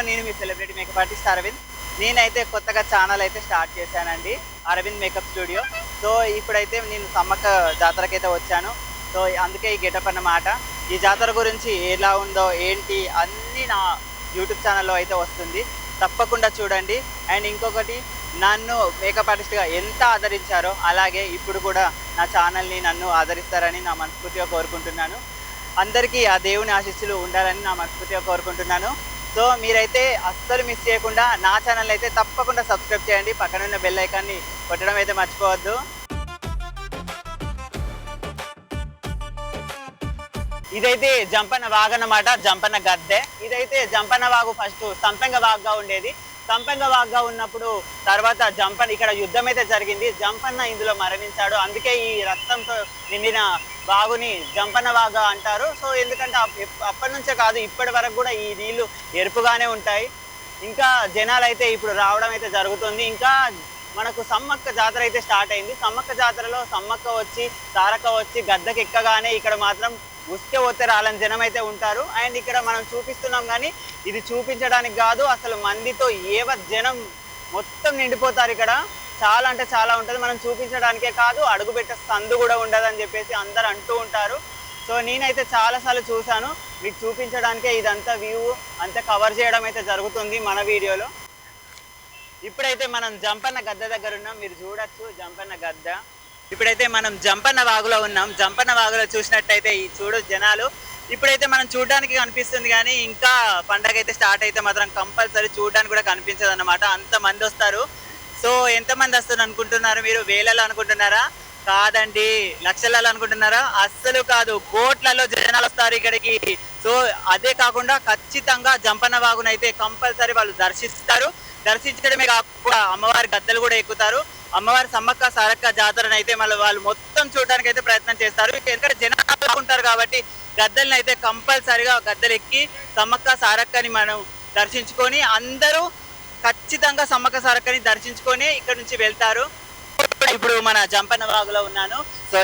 నేను మీ celebrity makeup artist Arvind. నేనైతే కొత్తగా ఛానల్ అయితే స్టార్ట్ చేశానండి, అరవింద్ మేకప్ స్టూడియో. సో ఇప్పుడైతే నేను సమ్మక్క జాతరకైతే వచ్చాను. సో అందుకే ఈ గెటప్ అన్నమాట. ఈ జాతర గురించి ఎలా ఉందో ఏంటి అన్నీ నా యూట్యూబ్ ఛానల్లో అయితే వస్తుంది, తప్పకుండా చూడండి. అండ్ ఇంకొకటి, నన్ను మేకప్ ఆర్టిస్ట్గా ఎంత ఆదరించారో అలాగే ఇప్పుడు కూడా నా ఛానల్ని నన్ను ఆదరిస్తారని నా మనస్ఫూర్తిగా కోరుకుంటున్నాను. అందరికీ ఆ దేవుని ఆశీస్సులు ఉండాలని నా మనస్ఫూర్తిగా కోరుకుంటున్నాను. సో మీరైతే అస్సలు మిస్ చేయకుండా నా ఛానల్ అయితే తప్పకుండా సబ్స్క్రైబ్ చేయండి. పక్కన ఉన్న బెల్ ఐకాన్ని కొట్టడం అయితే మర్చిపోవద్దు. ఇదైతే జంపన్న వాగు అన్నమాట, జంపన్న గద్దె. ఇదైతే జంపన్న వాగు ఫస్ట్ సంపెంగ వాగుగా ఉండేది. సంపెంగ వాగుగా ఉన్నప్పుడు తర్వాత జంపన్న ఇక్కడ యుద్ధం అయితే జరిగింది, జంపన్న ఇందులో మరణించాడు. అందుకే ఈ రక్తంతో నిండిన వాగుని జంపన్న వాగు అంటారు. సో ఎందుకంటే అప్పటి నుంచే కాదు, ఇప్పటి వరకు కూడా ఈ నీళ్లు ఎరుపుగానే ఉంటాయి. ఇంకా జనాలు అయితే ఇప్పుడు రావడం అయితే జరుగుతుంది. ఇంకా మనకు సమ్మక్క జాతర అయితే స్టార్ట్ అయింది. సమ్మక్క జాతరలో సమ్మక్క వచ్చి తారక వచ్చి గద్దెకి ఎక్కగానే ఇక్కడ మాత్రం ఉస్కే పోతే రాలని జనం అయితే ఉంటారు. అండ్ ఇక్కడ మనం చూపిస్తున్నాం కానీ ఇది చూపించడానికి కాదు, అసలు మందితో జనం మొత్తం నిండిపోతారు. ఇక్కడ చాలా అంటే చాలా ఉంటుంది, మనం చూపించడానికే కాదు అడుగుపెట్టే సందు కూడా ఉండదని చెప్పేసి అందరు అంటూ ఉంటారు. సో నేనైతే చాలాసార్లు చూశాను, మీకు చూపించడానికే ఇదంతా వ్యూ అంతా కవర్ చేయడం అయితే జరుగుతుంది మన వీడియోలో. ఇప్పుడైతే మనం జంపన్న గద్దె దగ్గర ఉన్నాం, మీరు చూడొచ్చు జంపన్న గద్దె. ఇప్పుడైతే మనం జంపన్న వాగులో ఉన్నాం. జంపన్న వాగులో చూసినట్టయితే ఈ చూడు జనాలు ఇప్పుడైతే మనం చూడడానికి కనిపిస్తుంది, కానీ ఇంకా పండగ అయితే స్టార్ట్ అయితే మాత్రం కంపల్సరీ చూడడానికి కూడా కనిపించదు అన్నమాట. అంతమంది వస్తారు. సో ఎంతమంది వస్తారు అనుకుంటున్నారు మీరు? వేలలో అనుకుంటున్నారా? కాదండి, లక్షలలో అనుకుంటున్నారా? అస్సలు కాదు, కోట్లలో జనాలు వస్తారు ఇక్కడికి. సో అదే కాకుండా ఖచ్చితంగా జంపన్న వాగునైతే కంపల్సరీ వాళ్ళు దర్శిస్తారు. దర్శించడమే కాకుండా అమ్మవారి గద్దెలు కూడా ఎక్కుతారు. అమ్మవారి సమ్మక్క సారక్క జాతరను అయితే మళ్ళీ వాళ్ళు మొత్తం చూడడానికి అయితే ప్రయత్నం చేస్తారు. ఎందుకంటే జనాలు ఉంటారు కాబట్టి గద్దెలను అయితే కంపల్సరిగా గద్దెలు ఎక్కి సమ్మక్క సారక్కని మనం దర్శించుకొని అందరూ ఖచ్చితంగా సమ్మక్క సారక్కని దర్శించుకొని ఇక్కడ నుంచి వెళ్తారు. ఇప్పుడు మన జంపన్న వాగులో ఉన్నాను. సో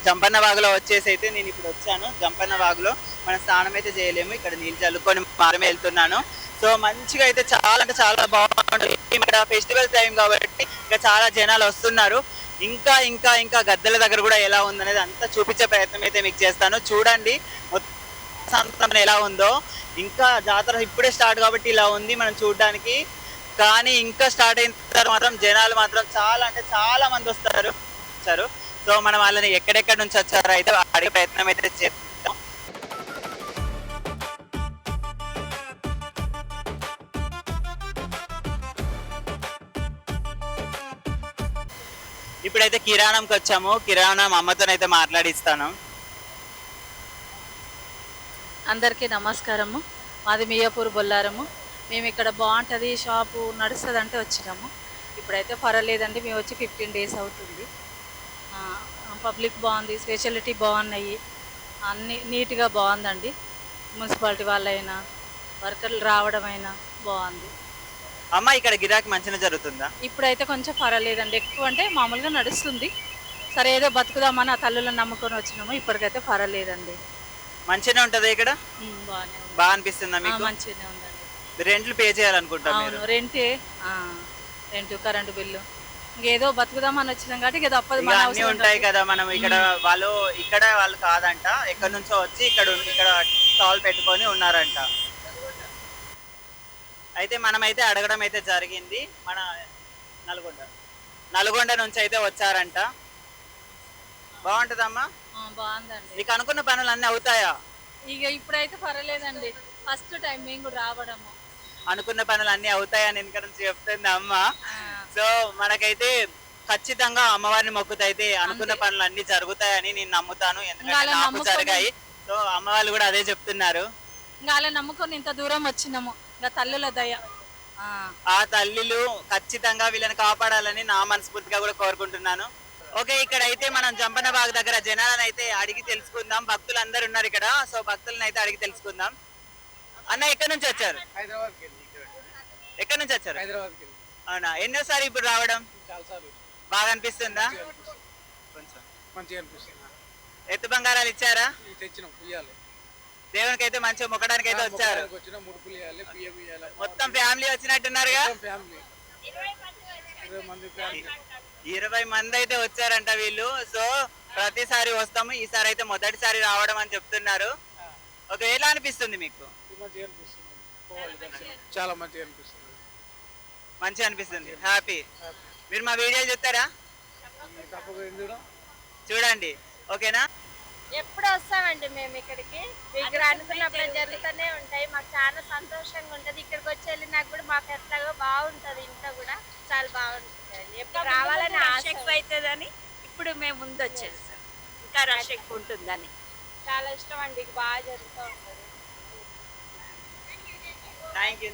జంపన్న వాగులో వచ్చేసి అయితే నేను ఇప్పుడు వచ్చాను. జంపన్న వాగులో మనం స్నానం అయితే చేయలేము, ఇక్కడ నీళ్ళు చల్లుకొని మాత్రమే వెళ్తున్నాను. సో మంచిగా అయితే చాలా అంటే చాలా బాగుంటుంది. ఇక్కడ ఫెస్టివల్ టైం కాబట్టి ఇంకా చాలా జనాలు వస్తున్నారు. ఇంకా ఇంకా ఇంకా గద్దెల దగ్గర కూడా ఎలా ఉందనేది అంతా చూపించే ప్రయత్నం అయితే మీకు చేస్తాను. చూడండి మొత్తం ఎలా ఉందో. ఇంకా జాతర ఇప్పుడే స్టార్ట్ కాబట్టి ఇలా ఉంది మనం చూడడానికి, కానీ ఇంకా స్టార్ట్ అయిన తర్వాత మాత్రం జనాలు మాత్రం చాలా అంటే చాలా మంది వచ్చారు. సో మనం వాళ్ళని ఎక్కడెక్కడ నుంచి వచ్చారో అయితే అడిగే ప్రయత్నం అయితే చేస్తాం. ఇప్పుడైతే కిరాణంకి వచ్చాము. కిరాణం అమ్మతోనైతే మాట్లాడిస్తాను. అందరికీ నమస్కారము. మాది మియాపూర్ బొల్లారము. మేము ఇక్కడ బాగుంటుంది షాపు నడుస్తుంది అంటే వచ్చినాము. ఇప్పుడైతే పర్వాలేదండి, మేము వచ్చి 15 days అవుతుంది. పబ్లిక్ బాగుంది, స్పెషాలిటీ బాగున్నాయి, అన్నీ నీట్గా బాగుందండి. మున్సిపాలిటీ వాళ్ళైనా వర్కర్లు రావడమైనా బాగుంది. అమ్మ ఇక్కడ గిరాకీ మంచిగా జరుగుతుందా? ఇప్పుడైతే కొంచెం పర్వాలేదండి, ఎక్కువ అంటే మామూలుగా నడుస్తుంది. సరే ఏదో బతుకుదామని ఆ తల్లులను నమ్ముకొని వచ్చినాము. ఇప్పటికైతే పర్వాలేదండి, మంచిగానే ఉంటది ఇక్కడ. బాగా అనిపిస్తుందా మీకు? మంచిగానే ఉందండి. రెంట్లు పే చేయాలనుకుంటా మీరు? రెంట్ కరెంటు బిల్లు ఇంకేదో బతుకుదామని వచ్చినాం కాబట్టి ఏదో అప్పది అన్నీ ఉంటాయి కదా. మనం ఇక్కడ వాళ్ళు కాదంట, ఎక్కడి నుంచో వచ్చి ఇక్కడ స్టాల్ పెట్టుకొని ఉన్నారంట. అయితే మనమైతే అడగడం అయితే జరిగింది. మన నల్గొండ నుంచి అయితే వచ్చారంట. బాగుంటదమ్మా? బాగుందండి. నీకు అనుకున్న పనులు అన్నీ అవుతాయా? ఇక ఇప్పుడైతే పర్వాలేదండి, ఫస్ట్ టైం మేము కూడా రావడము. అనుకున్న పనులు అన్నీ అవుతాయని వెనక నుంచి చెప్తుంది అమ్మ. సో మనకైతే ఖచ్చితంగా అమ్మవారిని మొక్కుతైతే అనుకున్న పనులు అన్ని జరుగుతాయని నేను నమ్ముతాను, ఎందుకంటే నాకు జరిగాయి. సో అమ్మ వాళ్ళు కూడా అదే చెప్తున్నారు. ఇంకా అలా నమ్ముకొని ఇంత దూరం వచ్చినాము, ఇంకా తల్లుల దయ. ఆ తల్లులు ఖచ్చితంగా వీళ్ళని కాపాడాలని నా మనస్ఫూర్తిగా కూడా కోరుకుంటున్నాను. ఓకే, ఇక్కడ అయితే మనం జంపన్న వాగు దగ్గర జనాలను అయితే అడిగి తెలుసుకుందాం. భక్తులు అందరు ఉన్నారు ఇక్కడ, సో భక్తులను అయితే అడిగి తెలుసుకుందాం. అన్న ఎక్కడి నుంచి వచ్చారు? ఎక్కడి నుంచి వచ్చారు? అవునా, ఎన్నోసారి ఇప్పుడు రావడం? బాగా అనిపిస్తుందా? కొంచెం మంచిగా అనిపిస్తుంది. ఎత్తు బంగారాలు ఇచ్చారా? దేవునికి అయితే మంచిగా మొక్కడానికి అయితే వచ్చారు. వచ్చిన ముడుపులు వేయాలి, బియ్యం వేయాలి. మొత్తం ఫ్యామిలీ వచ్చినట్టున్నారుగా. ఫ్యామిలీ 20 మంది ఫ్యామిలీ. 20 మంది అయితే వచ్చారంట వీళ్ళు. సో ప్రతిసారి వస్తాము, ఈసారి అయితే మొదటిసారి రావడం అని చెప్తున్నారు. ఓకే, ఎలా అనిపిస్తుంది మీకు? మంచిగా అనిపిస్తుంది, పోవాలి దర్శనం. చాలా మంచిగా అనిపిస్తుంది. మంచిగా అనిపిస్తుంది, హ్యాపీ. మీరు మా వీడియో చూస్తారా? తప్పకుండా ఎందుకు చూడండి, ఓకేనా? ఎప్పుడు వస్తామండి మేము ఇక్కడికి. ఇక్కడ అనుకున్నప్పుడు జరుగుతూనే ఉంటాయి. మాకు చాలా సంతోషంగా ఉంటుంది. ఇక్కడికి వచ్చి వెళ్ళినాక కూడా మాకు ఎట్లాగో బాగుంటుంది. ఇంట్లో కూడా చాలా బాగుంటుంది. ఎప్పుడు రావాలని ఆశ ఎక్కువ అవుతుందని ఇప్పుడు మేము ముందు వచ్చేది సార్. ఇంకా రష్ ఎక్కువ ఉంటుందని చాలా ఇష్టం అండి. బాగా జరుగుతూ ఉంటుంది. Thank you.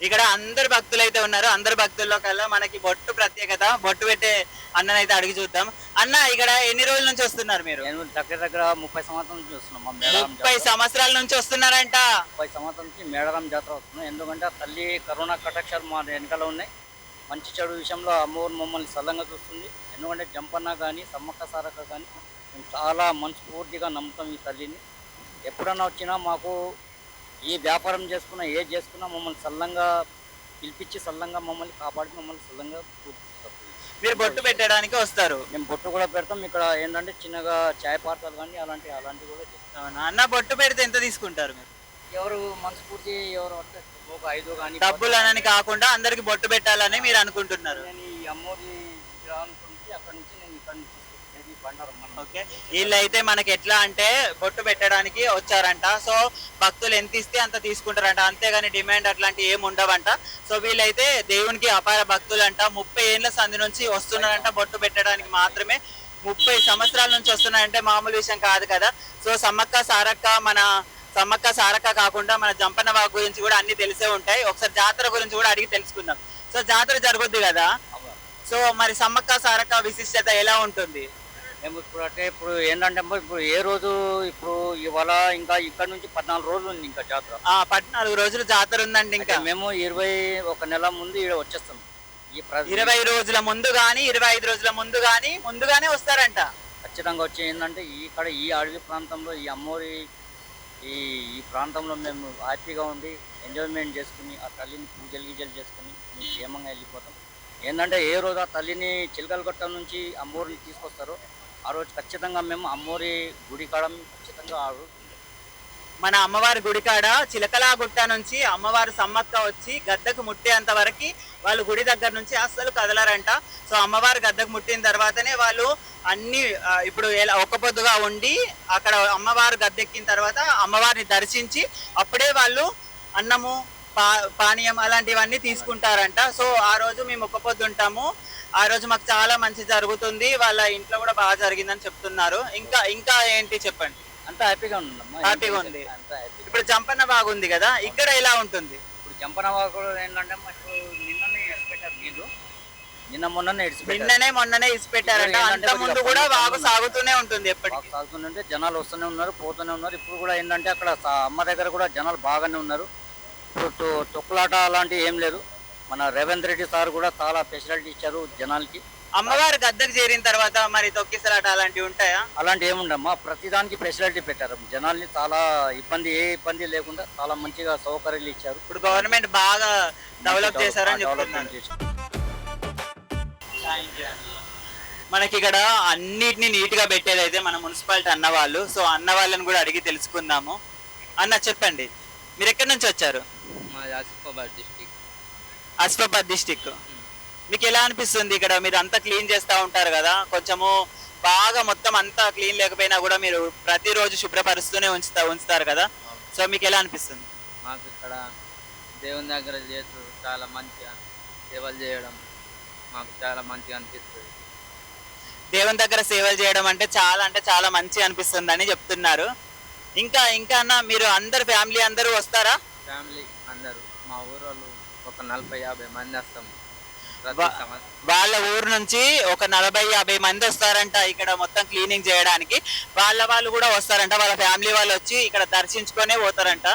ఇక్కడ అందరు భక్తులు అయితే ఉన్నారు. అందరు భక్తుల్లో కల్లా మనకి బొట్టు ప్రత్యేకత. బొట్టు పెట్టే అన్ననైతే అడిగి చూద్దాం. అన్న, ఇక్కడ ఎన్ని రోజుల నుంచి వస్తున్నారు మీరు? నేను దగ్గర 30 సంవత్సరాల నుంచి వస్తున్నాం. 30 సంవత్సరాల నుంచి వస్తున్నారంట. 30 సంవత్సరాల నుంచి మేడారం జాతర వస్తున్నాం. ఎందుకంటే ఆ తల్లి కరోనా కటాక్షాలు మా వెనకాల ఉన్నాయి. మంచి చెడు విషయంలో అమ్మవారు మమ్మల్ని సల్లంగా చూస్తుంది. ఎందుకంటే జంపన్న కానీ సమ్మక్క సారక్క కానీ మేము చాలా మనస్ఫూర్తిగా నమ్ముతాం ఈ తల్లిని. ఎప్పుడన్నా వచ్చినా మాకు ఏ వ్యాపారం చేసుకున్నా ఏది చేసుకున్నా మమ్మల్ని సల్లంగా పిలిపించి సల్లంగా మమ్మల్ని కాపాడి మమ్మల్ని సల్లంగా చూపిస్తారు. మీరు బొట్టు పెట్టడానికి వస్తారు. మేము బొట్టు కూడా పెడతాం. ఇక్కడ ఏంటంటే చిన్నగా చాయ్ పార్తాలు కానీ అలాంటివి కూడా చేస్తాం. అవునా? అన్న, బొట్టు పెడితే ఎంత తీసుకుంటారు మీరు? ఎవరు మనస్ఫూర్తి ఎవరు అంటే ఒక 5 కానీ డబ్బులు అని కాకుండా అందరికి బొట్టు పెట్టాలని మీరు అనుకుంటున్నారు. నేను ఈ అమ్మోరి గ్రామం నుంచి అక్కడ నుంచి నేను ఇక్కడ నుంచి తీసుకొచ్చేది బండారం. ఓకే, వీళ్ళైతే మనకి ఎట్లా అంటే బొట్టు పెట్టడానికి వచ్చారంట. సో భక్తులు ఎంత ఇస్తే అంత తీసుకుంటారంట, అంతేగాని డిమాండ్ అట్లాంటి ఏమి ఉండవంట. సో వీళ్ళైతే దేవునికి అపార భక్తులు అంట. 30 ఏళ్ళ సంది నుంచి వస్తున్నారంట బొట్టు పెట్టడానికి మాత్రమే. 30 సంవత్సరాల నుంచి వస్తున్నారంటే మామూలు విషయం కాదు కదా. సో సమ్మక్క సారక్క కాకుండా మన జంపన్న వాగు గురించి కూడా అన్ని తెలిసే ఉంటాయి. ఒకసారి జాతర గురించి కూడా అడిగి తెలుసుకుందాం. సో జాతర జరుగుద్ది కదా. సో మరి సమ్మక్క సారక్క విశిష్టత ఎలా ఉంటుంది? మేము ఇప్పుడు ఏంటంటే ఇప్పుడు ఏ రోజు ఇప్పుడు ఇవాళ ఇంకా ఇక్కడ నుంచి 14 రోజులు ఉంది ఇంకా జాతర. 14 రోజులు జాతర ఉందండి. ఇంకా మేము 21 నెల ముందు ఇక్కడ వచ్చేస్తాం. 20 రోజుల ముందు గానీ 25 రోజుల ముందు గానీ ముందుగానే వస్తారంట. ఖచ్చితంగా వచ్చి ఏంటంటే ఇక్కడ ఈ అడవి ప్రాంతంలో ఈ అమ్మోరి ఈ ప్రాంతంలో మేము హ్యాపీగా ఉండి ఎంజాయ్మెంట్ చేసుకుని ఆ తల్లిని పూజలు చేసుకుని మేము క్షేమంగా వెళ్ళిపోతాం. ఏంటంటే ఏ రోజు ఆ తల్లిని చిలకలగొట్ట నుంచి అమ్మోరిని తీసుకొస్తారో ఆ రోజు ఖచ్చితంగా మేము అమ్మోరి గుడి కాడ ఖచ్చితంగా ఆ రోజు మన అమ్మవారి గుడికాడ చిలకలాగుట్ట నుంచి అమ్మవారు సమ్మక్క వచ్చి గద్దకు ముట్టేంత వరకు వాళ్ళు గుడి దగ్గర నుంచి అస్సలు కదలరంట. సో అమ్మవారు గద్దకు ముట్టిన తర్వాతనే వాళ్ళు అన్ని ఇప్పుడు ఒక్క పొద్దుగా ఉండి అక్కడ అమ్మవారు గద్దెక్కిన తర్వాత అమ్మవారిని దర్శించి అప్పుడే వాళ్ళు అన్నము పానీయం అలాంటివన్నీ తీసుకుంటారంట. సో ఆ రోజు మేము ఒక్క పొద్దు ఉంటాము. ఆ రోజు మాకు చాలా మంచి జరుగుతుంది. వాళ్ళ ఇంట్లో కూడా బాగా జరిగిందని చెప్తున్నారు. ఇంకా ఏంటి చెప్పండి. అంతా హ్యాపీగా ఉందమ్మా. హ్యాపీగా ఉంది. ఇప్పుడు జంపన్న బాగుంది కదా, ఇక్కడ ఎలా ఉంటుంది? ఇప్పుడు జంపన్న బాగు ఏంటంటే ఇప్పుడు నిన్ననే ఇడిచిపెట్టారు నీళ్ళు. మొన్ననే ఇడిచిపెట్టారంట. అంత ముందు కూడా వాగు సాగుతూనే ఉంటుంది. ఎప్పటికీ సాగుతుంటే జనాలు వస్తూనే ఉన్నారు, పోతూనే ఉన్నారు. ఇప్పుడు కూడా ఏంటంటే అక్కడ అమ్మ దగ్గర కూడా జనాలు బాగానే ఉన్నారు. ఇప్పుడు తొక్కులాట అలాంటివి ఏం లేదు. మన రేవంత్ రెడ్డి సార్ కూడా చాలా ఫెసిలిటీ ఇచ్చారు జనాలకి. అమ్మవారు గద్దకు చేరిన తర్వాత మరి తొక్కిసలాట అలాంటివి ఉంటాయా? అలాంటి ఏముండమ్మా, ప్రతిదానికి ఫెసిలిటీ పెట్టారు. జనాల్ని చాలా ఏ ఇబ్బంది లేకుండా చాలా మంచిగా సౌకర్యాలు ఇచ్చారు. ఇప్పుడు గవర్నమెంట్ బాగా డెవలప్ చేశారని చెప్తున్నారు. మనకి ఇక్కడ అన్నిటిని నీట్ గా పెట్టేది అయితే మన మున్సిపాలిటీ అన్న వాళ్ళు. సో అన్న వాళ్ళని కూడా అడిగి తెలుసుకుందాము. అన్న, చెప్పండి, మీరు ఎక్కడి నుంచి వచ్చారు? ఆసిఫాబాద్ డిస్టిక్. మీకు ఎలా అనిపిస్తుంది ఇక్కడ? మీరు అంతా క్లీన్ చేస్తూ ఉంటారు కదా, కొంచెము బాగా మొత్తం అంతా క్లీన్ లేకపోయినా కూడా మీరు ప్రతిరోజు శుభ్రపరుస్తూనే ఉంచుతారు కదా. సో మీకు ఎలా అనిపిస్తుంది? మాకు ఇక్కడ దేవుని దగ్గర చేస్తూ చాలా మంచిగా సేవలు చేయడం మాకు చాలా మంచిగా అనిపిస్తుంది. దేవుని దగ్గర సేవలు చేయడం అంటే చాలా మంచి అనిపిస్తుంది అని చెప్తున్నారు. ఇంకా అన్న, మీరు అందరు ఫ్యామిలీ అందరూ వస్తారా? ఫ్యామిలీ అందరూ మా ఊరోళ్ళు ఒక 40-50 మంది వస్తాము. వాళ్ళ ఊరు నుంచి ఒక 40-50 మంది వస్తారంట ఇక్కడ మొత్తం క్లీనింగ్ చేయడానికి. వాళ్ళు కూడా వస్తారంట. వాళ్ళ ఫ్యామిలీ వాళ్ళు వచ్చి ఇక్కడ దర్శించుకొనే పోతారంట.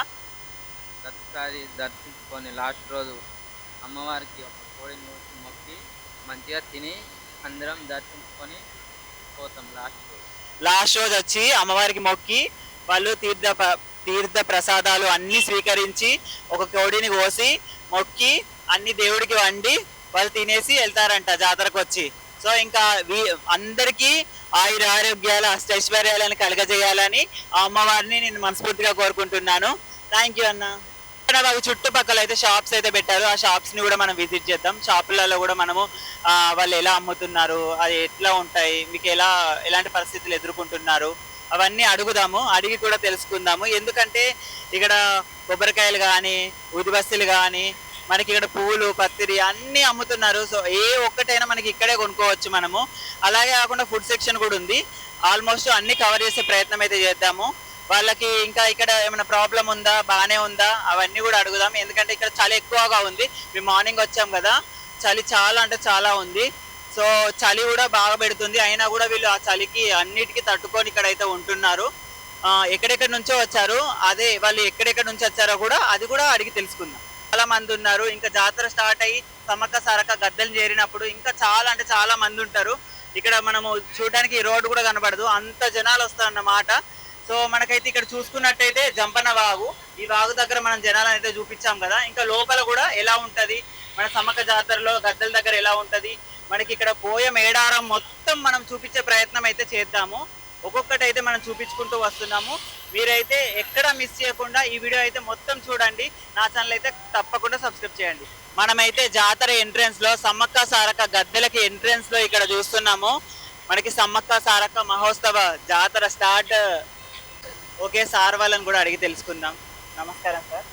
ప్రతిసారి దర్శించుకొని లాస్ట్ రోజు అమ్మవారికి ఒక కోడి మొక్కి మంచిగా తిని అందరం దర్శించుకొని పోతాం. లాస్ట్ రోజు వచ్చి అమ్మవారికి మొక్కి వాళ్ళు తీర్థ ప్రసాదాలు అన్ని స్వీకరించి ఒక కోడిని కోసి మొక్కి అన్ని దేవుడికి వండి వాళ్ళు తినేసి వెళ్తారంట జాతరకు వచ్చి. సో ఇంకా అందరికీ ఆయురారోగ్యాలు అష్టైశ్వర్యాలను కలగజేయాలని ఆ అమ్మవారిని నేను మనస్ఫూర్తిగా కోరుకుంటున్నాను. థ్యాంక్ యూ అన్న. వాళ్ళు చుట్టుపక్కల అయితే షాప్స్ అయితే పెట్టారు. ఆ షాప్స్ ని కూడా మనం విజిట్ చేద్దాం. షాపులలో కూడా మనము వాళ్ళు ఎలా అమ్ముతున్నారు, అది ఎట్లా ఉంటాయి, మీకు ఎలాంటి పరిస్థితులు ఎదుర్కొంటున్నారు అవన్నీ అడుగుదాము. అడిగి కూడా తెలుసుకుందాము. ఎందుకంటే ఇక్కడ కొబ్బరికాయలు కానీ ఉదిబస్తీలు కానీ మనకి ఇక్కడ పూలు పత్తిరి అన్నీ అమ్ముతున్నారు. సో ఏ ఒక్కటైనా మనకి ఇక్కడే కొనుక్కోవచ్చు మనము. అలాగే కాకుండా ఫుడ్ సెక్షన్ కూడా ఉంది. ఆల్మోస్ట్ అన్ని కవర్ చేసే ప్రయత్నం అయితే చేద్దాము. వాళ్ళకి ఇంకా ఇక్కడ ఏమైనా ప్రాబ్లం ఉందా, బాగానే ఉందా అవన్నీ కూడా అడుగుదాం. ఎందుకంటే ఇక్కడ చలి ఎక్కువగా ఉంది. మేము మార్నింగ్ వచ్చాం కదా, చలి చాలా అంటే చాలా ఉంది. సో చలి కూడా బాగా పెడుతుంది. అయినా కూడా వీళ్ళు ఆ చలికి అన్నిటికీ తట్టుకొని ఇక్కడైతే ఉంటున్నారు. ఎక్కడెక్కడి నుంచో వచ్చారు. అదే వాళ్ళు ఎక్కడెక్కడి నుంచి వచ్చారో కూడా అది కూడా అడిగి తెలుసుకుందాం. చాలా మంది ఉన్నారు. ఇంకా జాతర స్టార్ట్ అయ్యి సమ్మక్క సారక్క గద్దెలు చేరినప్పుడు ఇంకా చాలా అంటే చాలా మంది ఉంటారు. ఇక్కడ మనము చూడడానికి రోడ్డు కూడా కనబడదు, అంత జనాలు వస్తారన్నమాట. సో మనకైతే ఇక్కడ చూసుకున్నట్టయితే జంపన్న వాగు, ఈ వాగు దగ్గర మనం జనాలను అయితే చూపించాం కదా. ఇంకా లోపల కూడా ఎలా ఉంటది, మన సమ్మక్క జాతరలో గద్దెల దగ్గర ఎలా ఉంటది, మనకి ఇక్కడ పోయే మేడారం మొత్తం మనం చూపించే ప్రయత్నం అయితే చేద్దాము. ఒక్కొక్కటి అయితే మనం చూపించుకుంటూ వస్తున్నాము. మీరైతే ఎక్కడ మిస్ చేయకుండా ఈ వీడియో అయితే మొత్తం చూడండి. నా ఛానల్ అయితే తప్పకుండా సబ్స్క్రైబ్ చేయండి. మనమైతే జాతర ఎంట్రెన్స్ లో సమ్మక్క సారక్క గద్దెలకి ఎంట్రెన్స్ లో ఇక్కడ చూస్తున్నాము. మనకి సమ్మక్క సారక్క మహోత్సవ జాతర స్టార్ట్. ఓకే, సార్ వాళ్ళని కూడా అడిగి తెలుసుకుందాం. నమస్కారం సార్.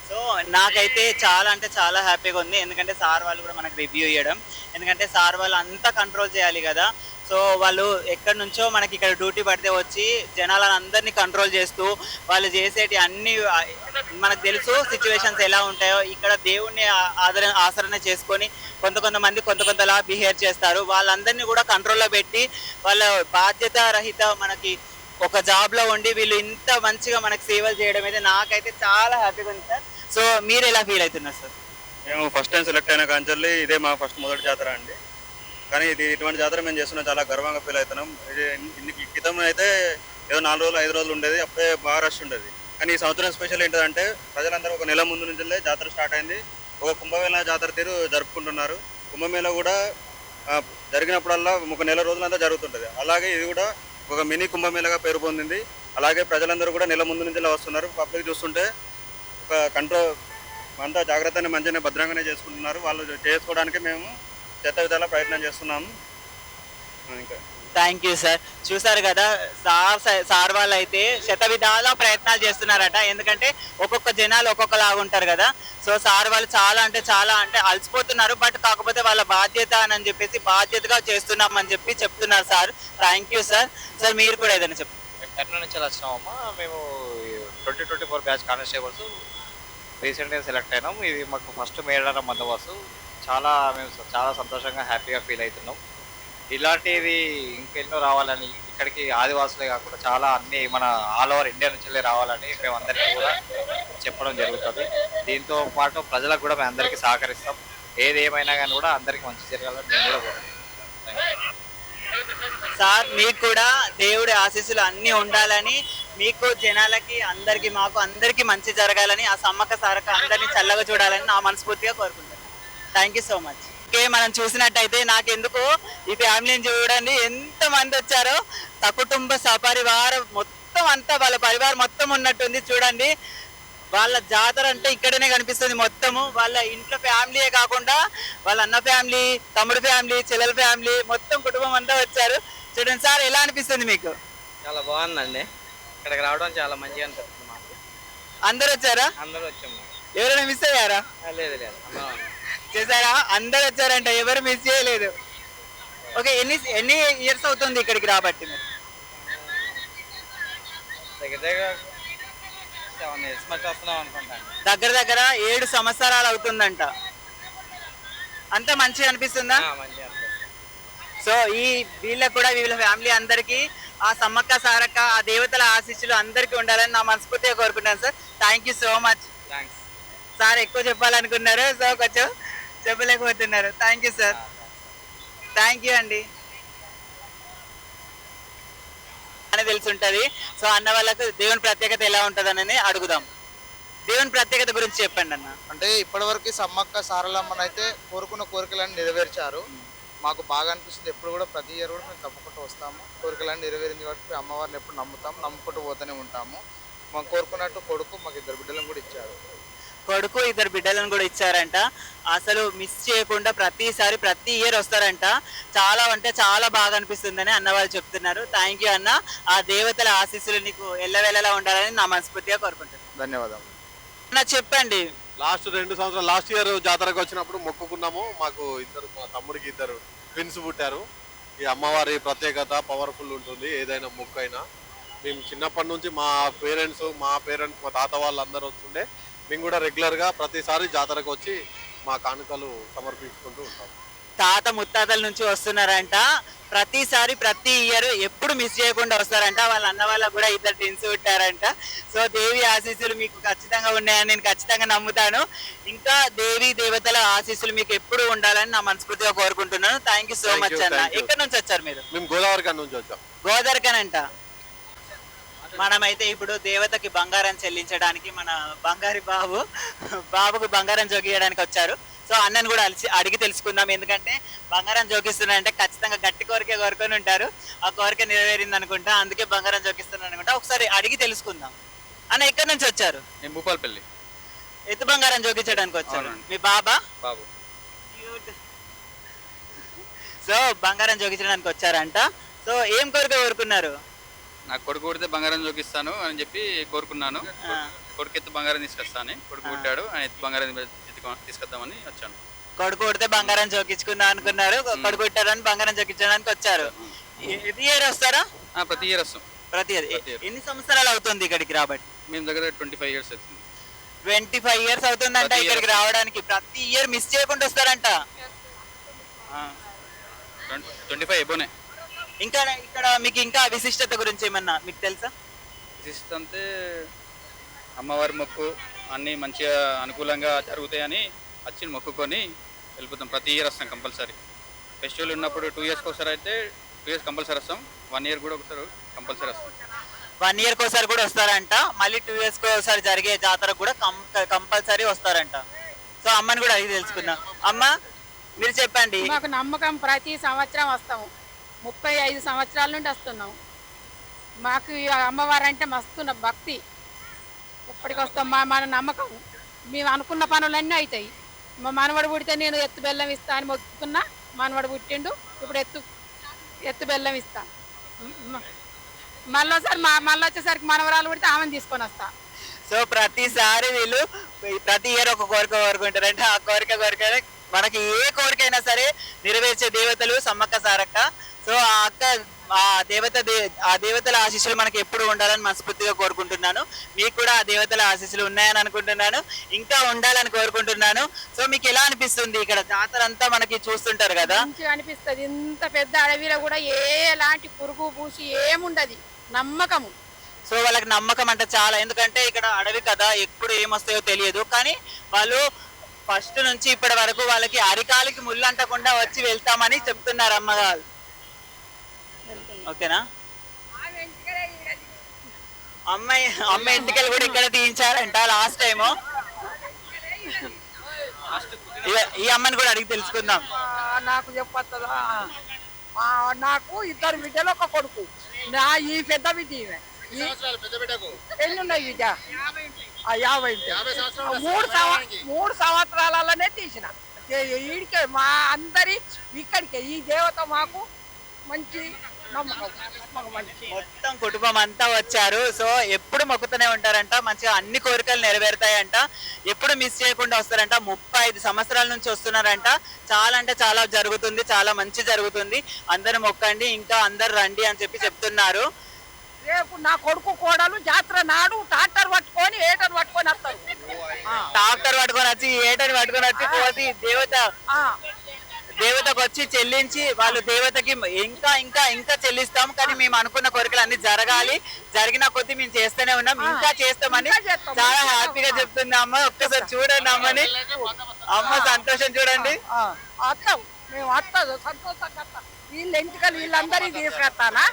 సో నాకైతే చాలా అంటే చాలా హ్యాపీగా ఉంది. ఎందుకంటే సార్ వాళ్ళు కూడా మనకు రివ్యూ ఇవ్వడం, ఎందుకంటే సార్ వాళ్ళు అంతా కంట్రోల్ చేయాలి కదా. సో వాళ్ళు ఎక్కడి నుంచో మనకి ఇక్కడ డ్యూటీ పడితే వచ్చి జనాలను అందరినీ కంట్రోల్ చేస్తూ వాళ్ళు చేసేటి అన్ని మనకు తెలుసు సిచ్యువేషన్స్ ఎలా ఉంటాయో. ఇక్కడ దేవుణ్ణి ఆసరణ చేసుకొని కొంతమంది కొంతలా బిహేవ్ చేస్తారు. వాళ్ళందరినీ కూడా కంట్రోల్లో పెట్టి వాళ్ళ బాధ్యత రహిత మనకి ఒక జాబ్లో ఉండి వీళ్ళు ఇంత మంచిగా మనకు సేవలు చేయడం అయితే నాకైతే చాలా హ్యాపీగా ఉంది సార్. సో మీరు ఎలా ఫీల్ అవుతున్నారు సార్? మేము ఫస్ట్ టైం సెలెక్ట్ అయిన కాంచెల్లి ఇదే మా మొదటి జాతర అండి. కానీ ఇటువంటి జాతర మేము చేస్తున్నాం, చాలా గర్వంగా ఫీల్ అవుతున్నాం. ఇది క్రితం అయితే ఏదో 4 రోజులు 5 రోజులు ఉండేది, అప్పుడే బాగా రష్ ఉండేది. కానీ ఈ సంవత్సరం స్పెషల్ ఏంటంటే ప్రజలందరూ ఒక నెల ముందు నుంచి జాతర స్టార్ట్ అయింది. ఒక కుంభమేళ జాతర తీరు జరుపుకుంటున్నారు. కుంభమేళ కూడా జరిగినప్పుడల్లా ఒక నెల రోజులంతా జరుగుతుంటుంది. అలాగే ఇది కూడా ఒక మినీ కుంభమేళగా పేరు పొందింది. అలాగే ప్రజలందరూ కూడా నెల ముందు నుంచి వస్తున్నారు. పబ్లిక్ చూస్తుంటే ఒక కంట్రోల్ అంతా జాగ్రత్తని మంచిగానే భద్రంగానే చేసుకుంటున్నారు. వాళ్ళు చేసుకోవడానికి మేము చెత్త విధాల ప్రయత్నం చేస్తున్నాము. ఇంకా థ్యాంక్ యూ సార్. చూసారు కదా, సార్ వాళ్ళు అయితే శత విధాల ప్రయత్నాలు చేస్తున్నారట. ఎందుకంటే ఒక్కొక్క జనాలు ఒక్కొక్కలాగా ఉంటారు కదా. సో సార్ వాళ్ళు చాలా అంటే అలసిపోతున్నారు. బట్ కాకపోతే వాళ్ళ బాధ్యత అని చెప్పేసి బాధ్యతగా చేస్తున్నామని చెప్తున్నారు sir. Thank you sir. Sir మీరు కూడా ఏదైనా చెప్పండి. మేము కర్నూలు నుంచి వచ్చినామమ్మా. మేము 2024 బ్యాచ్ కానిస్టేబుల్స్ రీసెంట్గా సెలెక్ట్ అయినాం. ఇది మాకు ఫస్ట్ మేడారం బందోబస్తు. మేము చాలా సంతోషంగా హ్యాపీగా ఫీల్ అవుతున్నాం. ఇలాంటివి ఇంకెన్నో రావాలని, ఇక్కడికి ఆదివాసులే కాకుండా చాలా అన్ని మన ఆల్ ఓవర్ ఇండియా నుంచి రావాలని మేము అందరికీ కూడా చెప్పడం జరుగుతుంది. దీంతో పాటు ప్రజలకు కూడా మేము అందరికీ సహకరిస్తాం. ఏది ఏమైనా కానీ కూడా అందరికీ మంచి జరగాలని మేము కూడా కోరుకుంటాం. సార్ మీకు కూడా దేవుడి ఆశీస్సులు అన్నీ ఉండాలని, మీకు జనాలకి అందరికీ మాకు అందరికీ మంచి జరగాలని, ఆ సమ్మక్క సారక్క అందరినీ చల్లగా చూడాలని నా మనస్ఫూర్తిగా కోరుకుంటాను. Thank you so much. Okay, మనం చూసినట్టయితే నాకెందుకు ఈ ఫ్యామిలీని చూడండి ఎంత మంది వచ్చారో. సకుటుంబ సపరివారం మొత్తం అంతా వాళ్ళ పరివారం మొత్తం ఉన్నట్టుంది. చూడండి, వాళ్ళ జాతర అంటే ఇక్కడనే కనిపిస్తుంది. మొత్తము వాళ్ళ ఇంట్లో ఫ్యామిలీయే కాకుండా వాళ్ళ అన్న ఫ్యామిలీ, తమ్ముడు ఫ్యామిలీ, చెల్లెల ఫ్యామిలీ మొత్తం కుటుంబం అంతా వచ్చారు. చూడండి సార్, ఎలా అనిపిస్తుంది మీకు? చాలా బాగుందండి. ఇక్కడికి రావడం చాలా మంచిగా అనిపిస్తుంది మాకు. అందరు వచ్చారా? అందరూ వచ్చాము. ఎవరైనా మిస్ అయ్యారా? లేదు చేశారా? అందరు వచ్చారంట, ఎవరు మిస్ చేయలేదు. ఓకే, ఎన్ని ఇయర్స్ అవుతుంది ఇక్కడికి రాబట్టి? దగ్గర దగ్గర 7 సంవత్సరాలు అవుతుందంట. అంత మంచిగా అనిపిస్తుందా? సో వీళ్ళకు కూడా వీళ్ళ ఫ్యామిలీ అందరికీ ఆ సమ్మక్క సారక్క ఆ దేవతల ఆశీస్సులు అందరికీ ఉండాలని నా మనస్ఫూర్తిగా కోరుకుంటాను sir. Thank you so much. Sir ఎక్కువ చెప్పాలనుకున్నారు, సో కొంచెం చెప్పలేకపోతున్నారు. Thank you sir. Thank you అండి. అమ్మనే తెలిసి ఉంటది. సో అన్న వాళ్ళకు దేవుని ప్రత్యేకత ఎలా ఉంటదని అడుగుదాం. దేవుని ప్రత్యేకత గురించి చెప్పండి అన్న. అంటే ఇప్పటివరకు సమ్మక్క సారలమ్మని అయితే కోరుకున్న కోరికలను నెరవేర్చారు. మాకు బాగా అనిపిస్తుంది. ఎప్పుడు కూడా ప్రతి ఇయర్ కూడా మేము తప్పకుండా వస్తాము. కోరికలను నెరవేరింది కాబట్టి అమ్మవారిని ఎప్పుడు నమ్ముతాము, నమ్ముకుంటూ పోతూనే ఉంటాము. మాకు కోరుకున్నట్టు కొడుకు మాకు 2 బిడ్డలను కూడా ఇచ్చారు. కొడుకు 2 బిడ్డలను కూడా ఇచ్చారంట. అసలు మిస్ చేయకుండా ప్రతిసారి ప్రతి ఇయర్ వస్తారంట. చాలా అంటే చాలా బాగా అనిపిస్తుందని అన్న వాళ్ళు చెప్తున్నారు. థ్యాంక్ యూ అన్న. ఆ దేవతల ఆశీస్సులు నీకు ఎల్లవేళలా ఉండాలని నా మనస్ఫూర్తిగా కోరుకుంటున్నాను. ధన్యవాదాలు. అన్న చెప్పండి. లాస్ట్ 2 సంవత్సరాలు లాస్ట్ ఇయర్ జాతరకు వచ్చినప్పుడు మొక్కుకున్నాము. మాకు మా తమ్ముడికి 2 ట్విన్స్ పుట్టారు. ఈ అమ్మవారి ప్రత్యేకత పవర్ఫుల్ ఉంటుంది. ఏదైనా మొక్కు అయినా మేము చిన్నప్పటి నుంచి మా పేరెంట్స్ మా తాత వాళ్ళందరూ వస్తుండే. మేము కూడా రెగ్యులర్గా ప్రతిసారి జాతరకు వచ్చి మా కానుకలు సమర్పించుకుంటూ ఉంటాం. తాత ముత్తాతల నుంచి వస్తున్నారంట. ప్రతిసారి ప్రతి ఇయర్ ఎప్పుడు మిస్ చేయకుండా వస్తారంట. వాళ్ళ అన్న వాళ్ళకు కూడా 2 ట్విన్స్ పుట్టారంట. సో దేవి ఆశీస్సులు మీకు ఖచ్చితంగా ఉన్నాయని నేను ఖచ్చితంగా నమ్ముతాను. ఇంకా దేవి దేవతల ఆశీస్సులు మీకు ఎప్పుడు ఉండాలని నా మనస్ఫూర్తిగా కోరుకుంటున్నాను. థ్యాంక్ యూ సో మచ్ అన్న. ఎక్కడి నుంచి వచ్చారు మీరు? మేము గోదావరి నుంచి వచ్చాం. గోదావరికనంట. మనమైతే ఇప్పుడు దేవతకి బంగారం చెల్లించడానికి మన బంగారి బాబుకు బంగారం జోగియడానికి వచ్చారు. సో అన్నను కూడా అడిగి తెలుసుకుందాం. ఎందుకంటే బంగారం జోకిస్తున్నారంటే ఖచ్చితంగా గట్టి కోరిక కోరుకొని ఉంటారు. ఆ కోరిక నెరవేరింది అనుకుంటా, అందుకే బంగారం జోకిస్తున్నారు అనుకుంటా. ఒకసారి అడిగి తెలుసుకుందాం. అన్న ఎక్కడి నుంచి వచ్చారు? నేను భూపాలపల్లి. ఎత్తు బంగారం జోకించడానికి వచ్చారు. మీ బాబు సో బంగారం జోకించడానికి వచ్చారంట. సో ఏం కోరిక కోరుకున్నారు? నాకు కొడుకు కొడితే బంగారం జోకిస్తాను అని చెప్పి కోరుకున్నాను. కొడుకు ఎత్తు బంగారం తీసుకొస్తాను. కొడుకు పుట్టాడు, ఆయన ఎత్తు బంగారం తీసుకొద్దామని వచ్చాను. కొడుకు కొడితే బంగారం జోకించుకుందాం అనుకున్నారు. కొడుకు పుట్టారని బంగారం జోకించడానికి వచ్చారు. ప్రతి ఇయర్ వస్తారా? ప్రతి ఇయర్ వస్తాం. ప్రతి ఇయర్. ఎన్ని సంవత్సరాలు అవుతుంది ఇక్కడికి రాబట్టి? మేము దగ్గర 25 years అవుతుంది. 25 years అవుతుందంట ఇక్కడికి రావడానికి. ప్రతి ఇయర్ మిస్ చేయకుండా వస్తారంట. 25 ఎబోనే. ఇంకా ఇక్కడ మీకు ఇంకా విశిష్టత గురించి ఏమన్నా మీకు తెలుసా? విశిష్టత అంటే అమ్మవారి మొక్కు అన్నీ మంచిగా అనుకూలంగా జరుగుతాయని వచ్చి మొక్కుకొని వెళ్ళిపోతాం. ప్రతి ఇయర్ వస్తాం కంపల్సరీ. ఫెస్టివల్ ఉన్నప్పుడు 2 years ఒకసారి అయితే 2 years కంపల్సరీ వస్తాం. 1 year కూడా ఒకసారి కంపల్సరీ వస్తాం. 1 year ఒకసారి కూడా వస్తారంట. మళ్ళీ 2 years ఒకసారి జరిగే జాతరకు కూడా కంపల్సరీ వస్తారంట. సో అమ్మని కూడా అడిగి తెలుసుకుందాం. అమ్మ మీరు చెప్పండి. మాకు నమ్మకం, ప్రతి సంవత్సరం వస్తాము. 35 సంవత్సరాల నుండి వస్తున్నాం. మాకు అమ్మవారు అంటే మస్తు భక్తి. ఎప్పటికి వస్తాం. మన నమ్మకం. మేము అనుకున్న పనులన్నీ అవుతాయి. మా మనవడు పుడితే నేను ఎత్తు బెల్లం ఇస్తా అని మొక్కుకున్నా. మనవడు పుట్టిండు, ఇప్పుడు ఎత్తు బెల్లం ఇస్తా. మళ్ళీ వచ్చేసరికి మనవరాలు పుడితే ఆమెను తీసుకొని వస్తా. సో ప్రతిసారి వీళ్ళు ప్రతి ఇయర్ ఒక కోరిక కోరుకుంటారంటే ఆ కోరిక మనకి ఏ కోరికైనా సరే నెరవేర్చే దేవతలు సమ్మక్క సారక్క. సో ఆ దేవతల ఆశీస్సులు మనకి ఎప్పుడు ఉండాలని మనస్ఫూర్తిగా కోరుకుంటున్నాను. మీకు కూడా ఆ దేవతల ఆశీస్సులు ఉన్నాయని అనుకుంటున్నాను. ఇంకా ఉండాలని కోరుకుంటున్నాను. సో మీకు ఎలా అనిపిస్తుంది ఇక్కడ జాతర అంతా మనకి చూస్తుంటారు కదా? మంచిగా అనిపిస్తుంది. ఇంత పెద్ద అడవిలో కూడా ఎలాంటి పురుగు పూసి ఏముండదు. నమ్మకము. సో వాళ్ళకి నమ్మకం అంటే చాలా. ఎందుకంటే ఇక్కడ అడవి కదా, ఎప్పుడు ఏమొస్తాయో తెలియదు. కానీ వాళ్ళు ఫస్ట్ నుంచి ఇప్పటి వరకు వాళ్ళకి అరికాలికి ముళ్ళు అంటకుండా వచ్చి వెళ్తామని చెప్తున్నారు అమ్మగారు. ఓకేనా? అమ్మ ఇంటికెళ్ళి కూడా ఇక్కడ తీయించారంట లాస్ట్ టైము. ఈ అమ్మని కూడా అడిగి తెలుసుకుందాం. నాకు చెప్పొస్తుందా? నాకు 2 బిడ్డలు, ఒక కొడుకు. ఈ పెద్ద బిడ్డ ఎన్ని ఉన్నాయి బిడ్డ? 50. 3 సంవత్సరాలలోనే తీసిన. ఈడికే మా అందరి ఇక్కడికే ఈ దేవత మాకు మంచి నమ్మకం. మొత్తం కుటుంబం అంతా వచ్చారు. సో ఎప్పుడు మొక్కుతూనే ఉంటారంట. మంచిగా అన్ని కోరికలు నెరవేరుతాయంట. ఎప్పుడు మిస్ చేయకుండా వస్తారంట. 35 సంవత్సరాల నుంచి వస్తున్నారంట. చాలా అంటే చాలా జరుగుతుంది, చాలా మంచి జరుగుతుంది. అందరూ మొక్కండి, ఇంకా అందరు రండి అని చెప్తున్నారు. రేపు నా కొడుకు కోడలు జాతర నాడు ట్రాక్టర్ పట్టుకొని ఏటర్ పట్టుకొని వస్తారు. ట్రాక్టర్ పట్టుకొని వచ్చి ఏటర్ పట్టుకొని వచ్చి పోసి దేవతకు వచ్చి చెల్లించి వాళ్ళు దేవతకి ఇంకా ఇంకా ఇంకా చెల్లిస్తాం. కానీ మేము అనుకున్న కోరికలు అన్ని జరగాలి, జరిగిన కొద్దీ మేము చేస్తూనే ఉన్నాం, ఇంకా చేస్తామని చాలా హ్యాపీగా చెప్తుంది అమ్మ. ఒక్కసారి చూడండి అమ్మని. అమ్మ సంతోషం చూడండి. మేము వస్తుంది సంతోషంగా వస్తాం. వీళ్ళ ఇంటికి వీళ్ళందరికీ తీసుకొస్తానా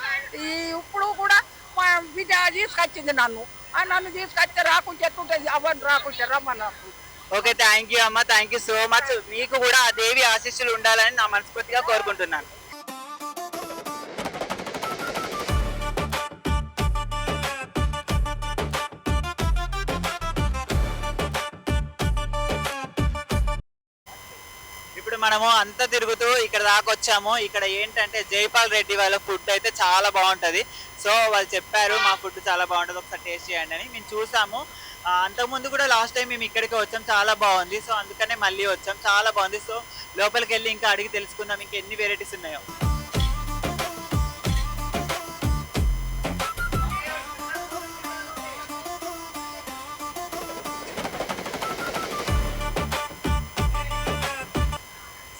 ఇప్పుడు కూడా మా బిడ్డ తీసుకొచ్చింది నన్ను తీసుకొచ్చి రాకుంటే ఎట్టుంటుంది అవన్నీ రాకుంటే రమ్మన్నారు. ఓకే, థ్యాంక్ యూ అమ్మ, థ్యాంక్ యూ సో మచ్. మీకు కూడా ఆ దేవి ఆశీస్సులు ఉండాలని నా మనస్ఫూర్తిగా కోరుకుంటున్నాను. ఇప్పుడు మనము అంతా తిరుగుతూ ఇక్కడ దాకా వచ్చాము. ఇక్కడ ఏంటంటే జైపాల్ రెడ్డి వాళ్ళ ఫుడ్ అయితే చాలా బాగుంటుంది. సో వాళ్ళు చెప్పారు మా ఫుడ్ చాలా బాగుంటుంది, ఒకసారి టేస్ట్ చేయండి అని. మేము చూసాము. అంతకుముందు కూడా లాస్ట్ టైం మేము ఇక్కడికి వచ్చాం, చాలా బాగుంది. సో అందుకనే మళ్ళీ వచ్చాం, చాలా బాగుంది. సో లోపలికి వెళ్ళి ఇంకా అడిగి తెలుసుకుందాం ఇంకా ఎన్ని వెరైటీస్ ఉన్నాయో.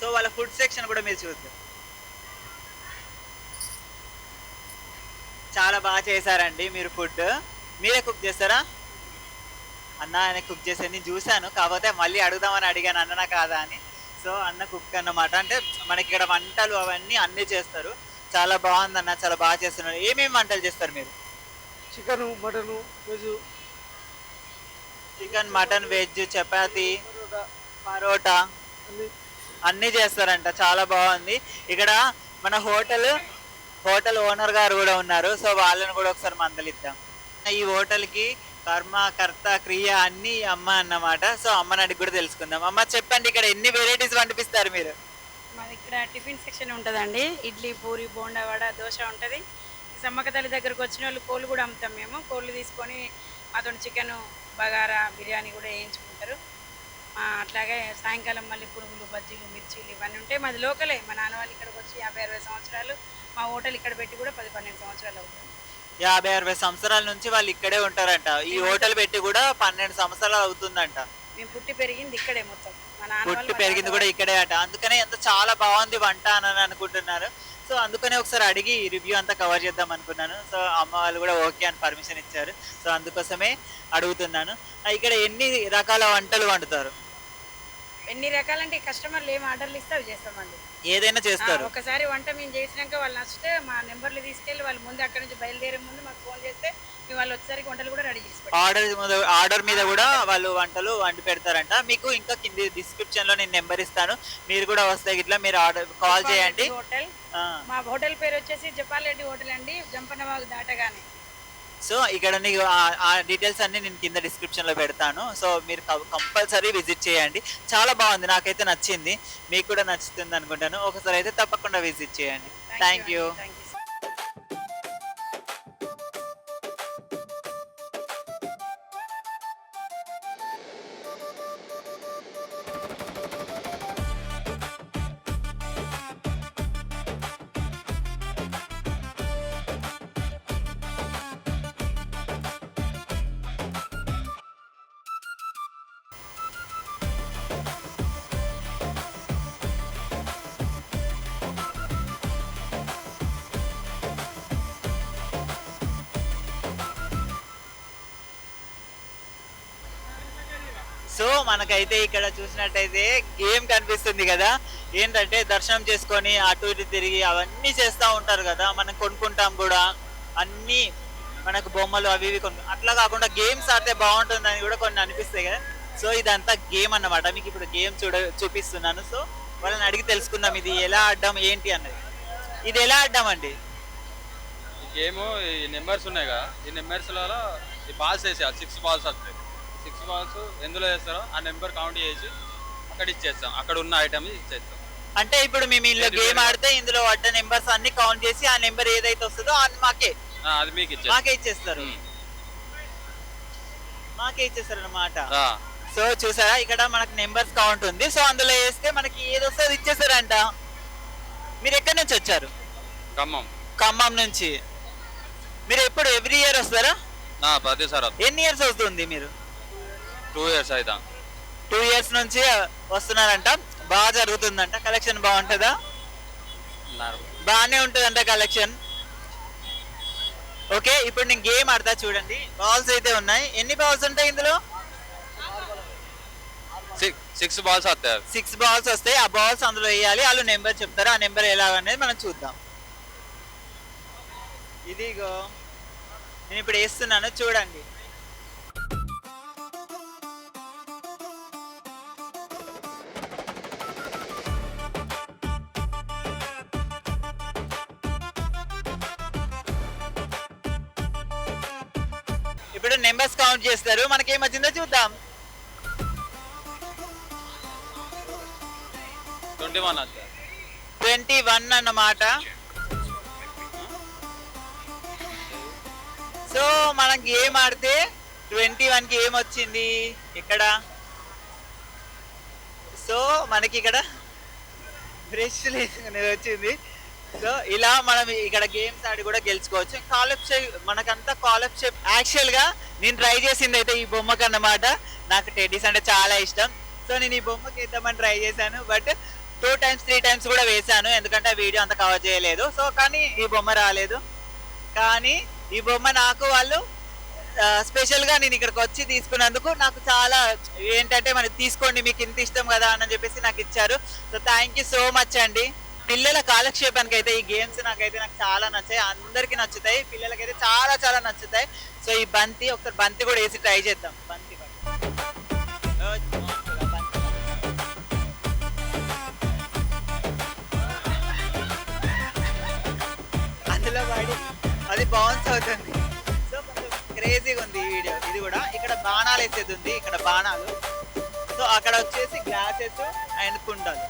సో వాళ్ళ ఫుడ్ సెక్షన్ కూడా మీరు చూద్దాం. చాలా బాగా చేశారండి మీరు ఫుడ్. మీరే కుక్ చేస్తారా? అన్న ఆయన కుక్ చేసేది నేను చూశాను, కాకపోతే మళ్ళీ అడుగుదామని అడిగాను అన్ననా కాదా అని. సో అన్న కుక్ అన్నమాట. అంటే మనకి ఇక్కడ వంటలు అవన్నీ అన్నీ చేస్తారు. చాలా బాగుంది అన్న, చాలా బాగా చేస్తున్నారు. ఏమేమి వంటలు చేస్తారు మీరు? Chicken, mutton, veg. Chicken, mutton, veg, chapati, parotta అన్నీ చేస్తారంట. చాలా బాగుంది. ఇక్కడ మన హోటల్ ఓనర్ గారు కూడా ఉన్నారు. సో వాళ్ళని కూడా ఒకసారి మందలిద్దాం. ఈ హోటల్కి కర్మ, కర్త, క్రియ అన్ని అమ్మ అన్నమాట. సో అమ్మని అడిగి కూడా తెలుసుకుందాం. అమ్మ చెప్పండి, ఇక్కడ ఎన్ని వెరైటీస్ వండిపిస్తారు మీరు? మాది ఇక్కడ టిఫిన్ సెక్షన్ ఉంటుందండి. ఇడ్లీ, పూరి, బోండా, వడ, దోశ ఉంటుంది. సమ్మక్క తల్లి దగ్గరకు వచ్చిన వాళ్ళు కోళ్ళు కూడా అమ్ముతాం మేము. కోళ్ళు తీసుకొని మాతో చికెన్, బగారా, బిర్యానీ కూడా వేయించుకుంటారు. అట్లాగే సాయంకాలం మళ్ళీ పునుగులు, బజ్జీలు, మిర్చీలు ఇవన్నీ ఉంటాయి. మాది లోకలే. మా నాన్న వాళ్ళు ఇక్కడికి వచ్చి 50-60 సంవత్సరాలు, మా హోటల్ ఇక్కడ పెట్టి కూడా 10-12 సంవత్సరాలు అవుతుంది. 50-60 సంవత్సరాల నుంచి వాళ్ళు ఇక్కడే ఉంటారంట. ఈ హోటల్ పెట్టి కూడా 12 సంవత్సరాలు అవుతుందంట. మేము పుట్టి పెరిగింది ఇక్కడే మొత్తం. మా నాన్న పుట్టి పెరిగింది కూడా ఇక్కడే అట. అందుకనే ఎంత చాలా బాగుంది వంట అని అనుకుంటున్నారు. సో అందుకనే ఒకసారి అడిగి రివ్యూ అంతా కవర్ చేద్దాం అనుకున్నాను. సో అమ్మ వాళ్ళు కూడా ఓకే అని పర్మిషన్ ఇచ్చారు. సో అందుకోసమే అడుగుతున్నాను. ఇక్కడ ఎన్ని రకాల వంటలు వండుతారు? ఎన్ని రకాలంటే కస్టమర్లు ఏం ఆర్డర్లు ఇస్తే అవి చేస్తామండి. ఏదైనా చేస్తారు. ఒకసారి వంట మేము చేసినాక వాళ్ళు నచ్చితే మా నెంబర్లు తీసుకెళ్ళి వాళ్ళు ముందు అక్కడ నుంచి బయలుదేరే ముందు మాకు ఫోన్ చేస్తే మేము వాళ్ళు వచ్చేసరికి వంటలు కూడా రెడీ చేసి ఆర్డర్ మీద కూడా వాళ్ళు వంటలు వండి పెడతారంట. మీకు ఇంకా కింది డిస్క్రిప్షన్ లో నేను నెంబర్ ఇస్తాను. మీరు కూడా వస్తే ఇట్లా మీరు ఆర్డర్ కాల్ చేయండి. హోటల్, మా హోటల్ పేరు వచ్చేసి జపాల్ రెడ్డి హోటల్ అండి, జంపన్నవాగు దాటగానే. సో ఇక్కడ నీకు ఆ డీటెయిల్స్ అన్ని నేను కింద డిస్క్రిప్షన్లో పెడతాను. సో మీరు కంపల్సరీ విజిట్ చేయండి. చాలా బాగుంది, నాకైతే నచ్చింది. మీకు కూడా నచ్చుతుంది అనుకుంటాను. ఒకసారి అయితే తప్పకుండా విజిట్ చేయండి. Thank you. సో మనకైతే ఇక్కడ చూసినట్టయితే గేమ్ కనిపిస్తుంది కదా. ఏంటంటే దర్శనం చేసుకొని అటు ఇటు తిరిగి అవన్నీ చేస్తూ ఉంటారు కదా. మనం కొనుక్కుంటాం కూడా అన్నీ, మనకు బొమ్మలు అవి ఇవి అట్లా కాకుండా గేమ్స్ ఆడితే బాగుంటుందని కూడా కొన్ని అనిపిస్తాయి కదా. సో ఇదంతా గేమ్ అన్నమాట. మీకు ఇప్పుడు గేమ్ చూపిస్తున్నాను. సో వాళ్ళని అడిగి తెలుసుకుందాం ఇది ఎలా ఆడడం ఏంటి అన్నది. ఇది ఎలా ఆడడం అండి? ఈ గేమ్ ఈ నెంబర్స్ ఉన్నాయి కదా, ఈ నెంబర్స్లలో ఈ బాల్స్ వేసేయాలి. 6 బాల్స్ వస్తాయి. 6 బాల్స్ ఎందులో వేస్తారో ఆ నెంబర్ కౌంట్ చేసి అక్కడ ఇచ్చేస్తాం. అక్కడ ఉన్న ఐటమ్ ఇచ్చేస్తాం. అంటే ఇప్పుడు మేము ఇందులో గేమ్ ఆడితే ఇందులో పడ్డ నెంబర్స్ అన్ని కౌంట్ చేసి ఆ నెంబర్ ఏదైతే వస్తుందో అది అది మీకు మాకే ఇచ్చేస్తారు. మాకే ఇచ్చేస్తారు అన్నమాట. సో చూసారా ఇక్కడ మనకి నెంబర్స్ కౌంట్ ఉంది. సో అందులో వేస్తే మనకి ఏది వస్తే అది ఇచ్చేస్తారంట. మీరు ఎక్కడి నుంచి వచ్చారు? ఖమ్మం నుంచి. మీరు ఎప్పుడు ఎవ్రీ ఇయర్ వస్తారా? ప్రతిసారి. ఎన్ని ఇయర్స్ వస్తుంది మీరు? 2 years అయితే. 2 years నుంచి వస్తున్నారంట. బాగా జరుగుతుందంట. కలెక్షన్ బాగుంటుందా? బాగానే ఉంటుందంట కలెక్షన్. ఓకే, ఇప్పుడు నేను గేమ్ ఆడతా చూడండి. బాల్స్ అయితే ఉన్నాయి. ఎన్ని బాల్స్ ఉంటాయి ఇందులో? 6 balls आते हैं 6 balls వస్తాయి. ఆ బాల్స్ అందులో వేయాలి. వాళ్ళు నెంబర్ చెప్తారు. ఆ నెంబర్ ఎలా అనేది మనం చూద్దాం. ఇదిగో నేను ఇప్పుడు వేస్తున్నాను చూడండి. ఇప్పుడు నెంబర్స్ కౌంట్ చేస్తారు. మనకి ఏమొచ్చిందో చూద్దాం. 21 आते हैं 21 అన్నమాట. సో మనం గేమ్ ఆడితే 21కి ఏమొచ్చింది ఇక్కడ. సో మనకి ఇక్కడ బ్రష్ వచ్చింది. సో ఇలా మనం ఇక్కడ గేమ్స్ ఆడి కూడా గెలుచుకోవచ్చు. కాలప్ షేప్ మనకంతా కాలప్ షేప్. యాక్చువల్గా నేను ట్రై చేసింది అయితే ఈ బొమ్మకి అన్నమాట. నాకు టెడ్డీస్ అంటే చాలా ఇష్టం. సో నేను ఈ బొమ్మకి వేద్దామని ట్రై చేశాను. బట్ 2 times 3 times కూడా వేశాను. ఎందుకంటే ఆ వీడియో అంతా కవర్ చేయలేదు. సో కానీ ఈ బొమ్మ రాలేదు. కానీ ఈ బొమ్మ నాకు వాళ్ళు స్పెషల్గా నేను ఇక్కడికి వచ్చి తీసుకున్నందుకు నాకు చాలా ఏంటంటే మరి తీసుకోండి మీకు ఇంత ఇష్టం కదా అని చెప్పేసి నాకు ఇచ్చారు. So thank you so much అండి. పిల్లల కాలక్షేపానికి అయితే ఈ గేమ్స్ నాకు చాలా నచ్చాయి. అందరికీ నచ్చుతాయి. పిల్లలకైతే చాలా చాలా నచ్చుతాయి. సో ఈ బంతి ఒకసారి బంతి కూడా వేసి ట్రై చేద్దాం. బంతి అందులో పడి అది బౌన్స్ అవుతుంది. సో కొంచెం క్రేజీగా ఉంది ఈ వీడియో. ఇది కూడా ఇక్కడ బాణాలు వేసేది ఉంది. ఇక్కడ బాణాలు. సో అక్కడ వచ్చేసి గ్లాసెస్ అండ్ కుండలు.